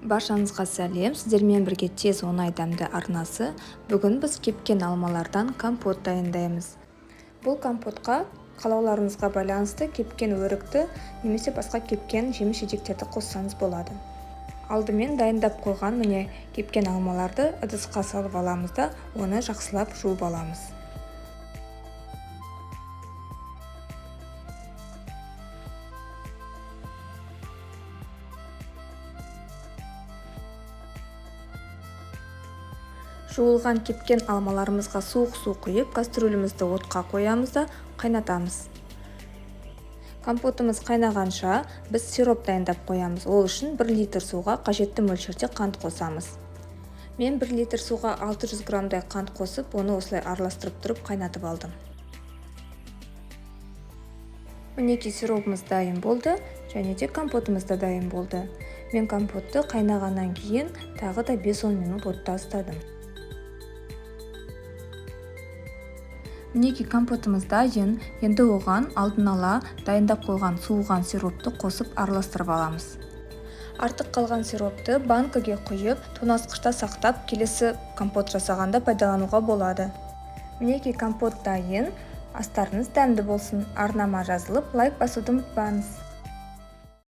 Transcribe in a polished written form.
Баршаңызға сәлем, сіздермен бірге тез оңай дәмді арнасы. Бүгін біз кепкен алмалардан компот дайындаймыз. Бұл компотқа қалауларыңызға байланысты кепкен өрікті немесе басқа кепкен жеміс-жидектерді қоссаңыз болады. Алдымен дайындап қойған міне кепкен алмаларды ыдысқа салып аламыз да, оны жақсылап жуып аламыз. Жуылған кепкен алмаларымызға суық су құйып, кастрюлемізді отқа қоямыз да қайнатамыз. Компотымыз қайнағанша біз сироп дайындап қоямыз. Ол үшін 1 литр суға қажетті мөлшерде қант қосамыз. Мен 1 литр суға 600 граммдай қант қосып, оны осылай араластырып тұрып қайнатып алдым. Мінекей сиропымыз дайын болды, және де компотымыз да дайын болды. Мен компотты қайнағаннан кейін тағы да 5-10 минут отта ұстадым. Мінекей компотымыз дайын, енді оған алдын ала дайындап қойған суыған сиропты қосып араластырып аламыз. Артық қалған сиропты банкіге құйып, тоңазытқышта сақтап, келесі компот жасағанда пайдалануға болады. Мінекей компот дайын, астарыңыз дәмді болсын. Арнама жазылып, лайк басуды ұмытпаңыз.